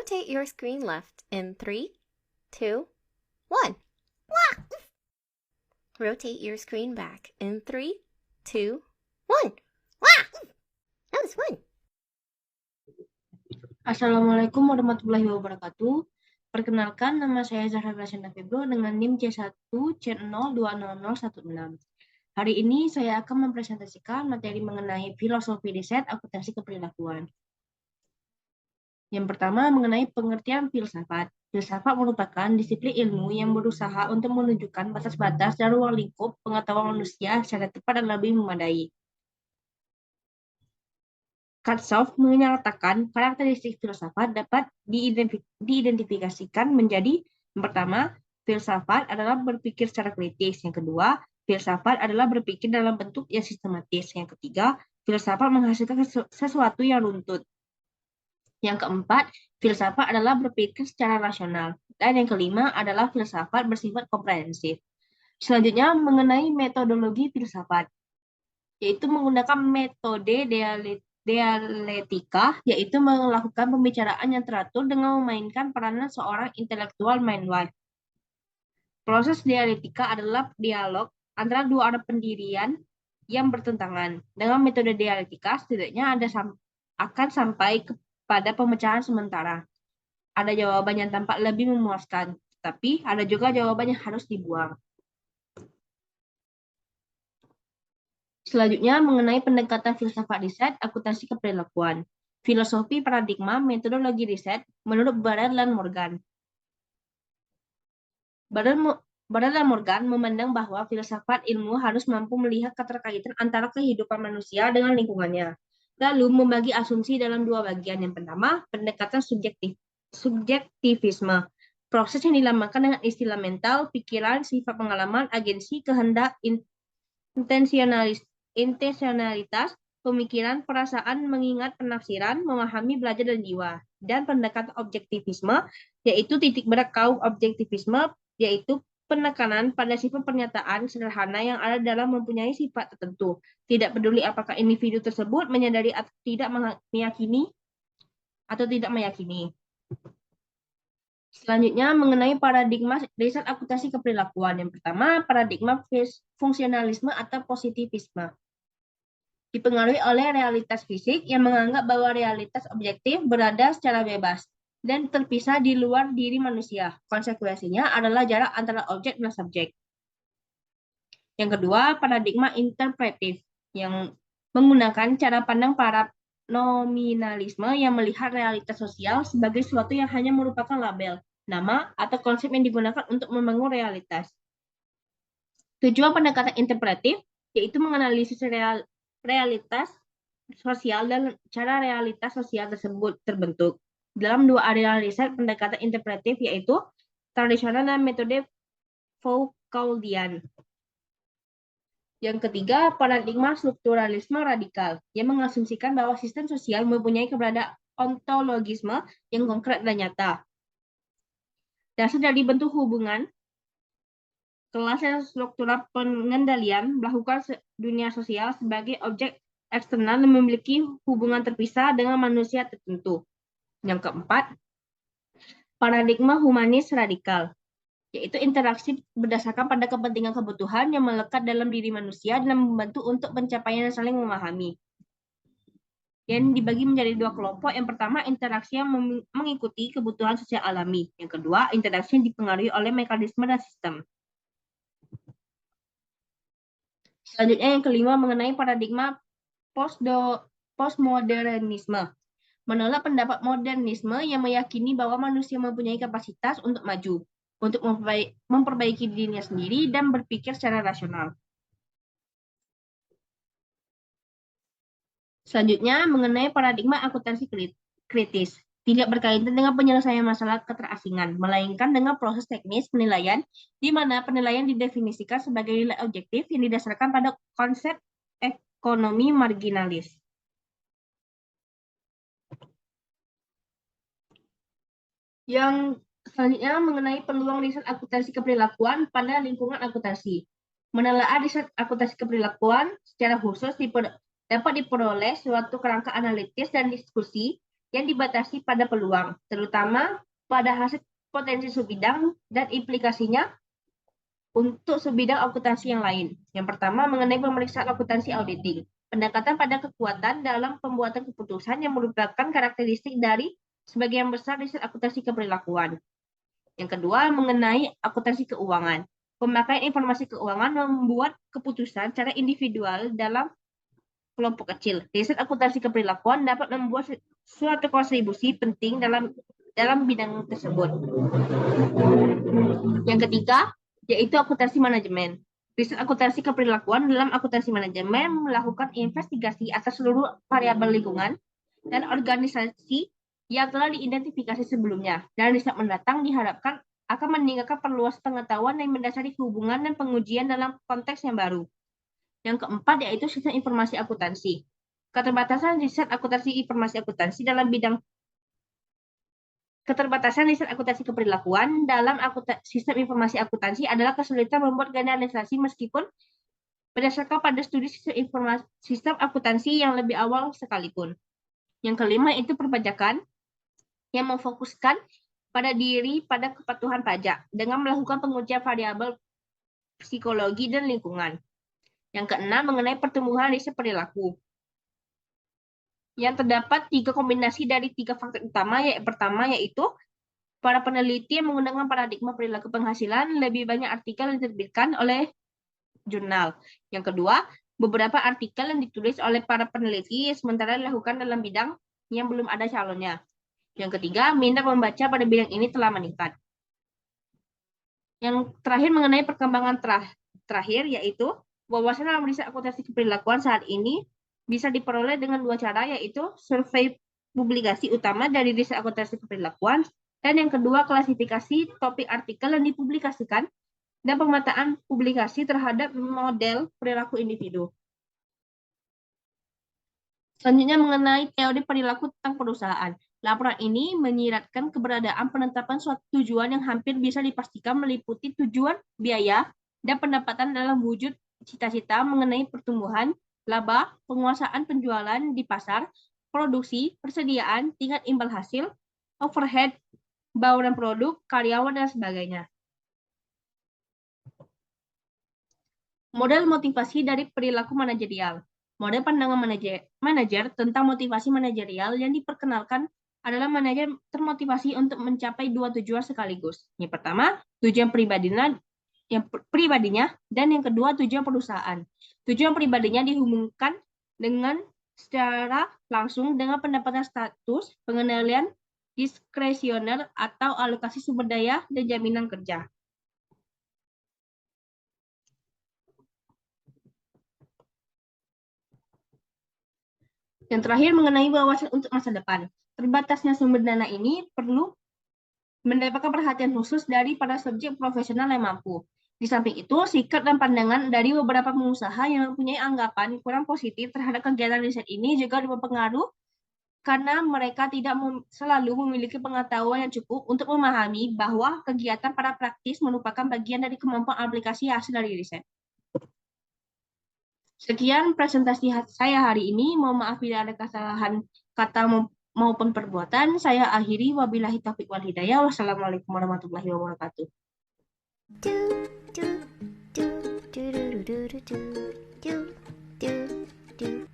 Rotate your screen left in 3, 2, 1. Rotate your screen back in 3, 2, 1. That was fun. Assalamualaikum warahmatullahi wabarakatuh. Perkenalkan, nama saya Zahra Graciana Febro dengan NIM C1C020016. Hari ini saya akan mempresentasikan materi mengenai filosofi riset akuntansi keperilakuan. Yang pertama, mengenai pengertian filsafat. Filsafat merupakan disiplin ilmu yang berusaha untuk menunjukkan batas-batas dan ruang lingkup pengetahuan manusia secara tepat dan lebih memadai. Katsoff menyatakan karakteristik filsafat dapat diidentifikasikan menjadi: yang pertama, filsafat adalah berpikir secara kritis. Yang kedua, filsafat adalah berpikir dalam bentuk yang sistematis. Yang ketiga, filsafat menghasilkan sesuatu yang runtut. Yang keempat, filsafat adalah berpikir secara rasional. Dan yang kelima adalah filsafat bersifat komprehensif. Selanjutnya, mengenai metodologi filsafat, yaitu menggunakan metode dialektika, yaitu melakukan pembicaraan yang teratur dengan memainkan peranan seorang intelektual mindwife. Proses dialektika adalah dialog antara dua arah pendirian yang bertentangan. Dengan metode dialektika, setidaknya akan sampai pada pemecahan sementara. Ada jawaban yang tampak lebih memuaskan, tapi ada juga jawaban yang harus dibuang. Selanjutnya, mengenai pendekatan filsafat riset akuntansi keperilakuan. Filosofi paradigma metodologi riset menurut Barrett dan Morgan. Barrett dan Morgan memandang bahwa filsafat ilmu harus mampu melihat keterkaitan antara kehidupan manusia dengan lingkungannya, lalu membagi asumsi dalam dua bagian. Yang pertama, pendekatan subjektivisme. Proses yang dilambangkan dengan istilah mental, pikiran, sifat pengalaman, agensi, kehendak, intensionalitas, pemikiran, perasaan, mengingat, penafsiran, memahami, belajar, dan jiwa. Dan pendekatan objektivisme, yaitu titik berat kaum objektivisme, yaitu penekanan pada sifat pernyataan sederhana yang ada dalam mempunyai sifat tertentu. Tidak peduli apakah individu tersebut menyadari atau tidak meyakini atau tidak meyakini. Selanjutnya, mengenai paradigma riset akuntansi keperilakuan. Yang pertama, paradigma fungsionalisme atau positivisme. Dipengaruhi oleh realitas fisik yang menganggap bahwa realitas objektif berada secara bebas dan terpisah di luar diri manusia. Konsekuensinya adalah jarak antara objek dan subjek. Yang kedua, paradigma interpretif yang menggunakan cara pandang para nominalisme yang melihat realitas sosial sebagai sesuatu yang hanya merupakan label, nama, atau konsep yang digunakan untuk membangun realitas. Tujuan pendekatan interpretif yaitu menganalisis realitas sosial dan cara realitas sosial tersebut terbentuk. Dalam dua area riset pendekatan interpretif yaitu tradisional dan metode Foucauldian. Yang ketiga, paradigma strukturalisme radikal yang mengasumsikan bahwa sistem sosial mempunyai keberadaan ontologisme yang konkret dan nyata. Dasar dari bentuk hubungan kelas dan struktural pengendalian melakukan dunia sosial sebagai objek eksternal dan memiliki hubungan terpisah dengan manusia tertentu. Yang keempat, paradigma humanis radikal, yaitu interaksi berdasarkan pada kepentingan kebutuhan yang melekat dalam diri manusia dan membantu untuk pencapaian yang saling memahami. Yang dibagi menjadi dua kelompok. Yang pertama, interaksi yang mengikuti kebutuhan sosial alami. Yang kedua, interaksi yang dipengaruhi oleh mekanisme dan sistem. Selanjutnya yang kelima, mengenai paradigma postmodernisme. Menolak pendapat modernisme yang meyakini bahwa manusia mempunyai kapasitas untuk maju, untuk memperbaiki dirinya sendiri dan berpikir secara rasional. Selanjutnya, mengenai paradigma akuntansi kritis. Tidak berkaitan dengan penyelesaian masalah keterasingan, melainkan dengan proses teknis penilaian, di mana penilaian didefinisikan sebagai nilai objektif yang didasarkan pada konsep ekonomi marginalis. Yang selanjutnya mengenai peluang riset akuntansi keperilakuan pada lingkungan akuntansi. Menelaah riset akuntansi keperilakuan secara khusus dapat diperoleh suatu kerangka analitis dan diskusi yang dibatasi pada peluang, terutama pada hasil potensi subbidang dan implikasinya untuk subbidang akuntansi yang lain. Yang pertama, mengenai pemeriksaan akuntansi auditing. Pendekatan pada kekuatan dalam pembuatan keputusan yang merupakan karakteristik dari sebagian besar riset akuntansi keperilakuan. Yang kedua, mengenai akuntansi keuangan. Pemakaian informasi keuangan membuat keputusan secara individual dalam kelompok kecil. Riset akuntansi keperilakuan dapat membuat suatu kontribusi penting dalam bidang tersebut. Yang ketiga, yaitu akuntansi manajemen. Riset akuntansi keperilakuan dalam akuntansi manajemen melakukan investigasi atas seluruh variabel lingkungan dan organisasi yang telah diidentifikasi sebelumnya. Dan riset mendatang diharapkan akan meningkatkan perluasan pengetahuan yang mendasari hubungan dan pengujian dalam konteks yang baru. Yang keempat yaitu sistem informasi akuntansi. Keterbatasan riset akuntansi informasi akuntansi dalam bidang Keterbatasan riset akuntansi keperilakuan dalam sistem informasi akuntansi adalah kesulitan membuat generalisasi meskipun berdasarkan pada studi sistem akuntansi yang lebih awal sekalipun. Yang kelima itu perpajakan yang memfokuskan pada kepatuhan pajak dengan melakukan pengujian variabel psikologi dan lingkungan. Yang keenam mengenai pertumbuhan riset perilaku. Yang terdapat 3 kombinasi dari 3 faktor utama, pertama yaitu para peneliti yang menggunakan paradigma perilaku penghasilan lebih banyak artikel yang diterbitkan oleh jurnal. Yang kedua, beberapa artikel yang ditulis oleh para peneliti sementara dilakukan dalam bidang yang belum ada calonnya. Yang ketiga, minat membaca pada bidang ini telah meningkat. Yang terakhir mengenai perkembangan terakhir yaitu wawasan dalam riset akuntansi keperilakuan saat ini bisa diperoleh dengan 2 cara, yaitu survei publikasi utama dari riset akuntansi keperilakuan, dan yang kedua klasifikasi topik artikel yang dipublikasikan dan pemetaan publikasi terhadap model perilaku individu. Selanjutnya mengenai teori perilaku tentang perusahaan. Laporan ini menyiratkan keberadaan penetapan suatu tujuan yang hampir bisa dipastikan meliputi tujuan biaya dan pendapatan dalam wujud cita-cita mengenai pertumbuhan, laba, penguasaan penjualan di pasar, produksi, persediaan, tingkat imbal hasil, overhead, bauran produk, karyawan, dan sebagainya. Model motivasi dari perilaku manajerial. Model pandangan manajer tentang motivasi manajerial yang diperkenalkan adalah manajer termotivasi untuk mencapai 2 tujuan sekaligus. Yang pertama, tujuan pribadinya, dan yang kedua tujuan perusahaan. Tujuan pribadinya dihubungkan dengan secara langsung dengan pendapatan status, pengendalian diskresioner atau alokasi sumber daya dan jaminan kerja. Yang terakhir mengenai wawasan untuk masa depan. Terbatasnya sumber dana ini perlu mendapatkan perhatian khusus dari para subjek profesional yang mampu. Di samping itu, sikap dan pandangan dari beberapa pengusaha yang mempunyai anggapan kurang positif terhadap kegiatan riset ini juga berpengaruh karena mereka tidak selalu memiliki pengetahuan yang cukup untuk memahami bahwa kegiatan para praktis merupakan bagian dari kemampuan aplikasi hasil dari riset. Sekian presentasi saya hari ini. Mohon maaf bila ada kesalahan kata maupun perbuatan. Saya akhiri. Wabillahi taufiq wal hidayah. Wassalamualaikum warahmatullahi wabarakatuh. Do do do do do do do do do do.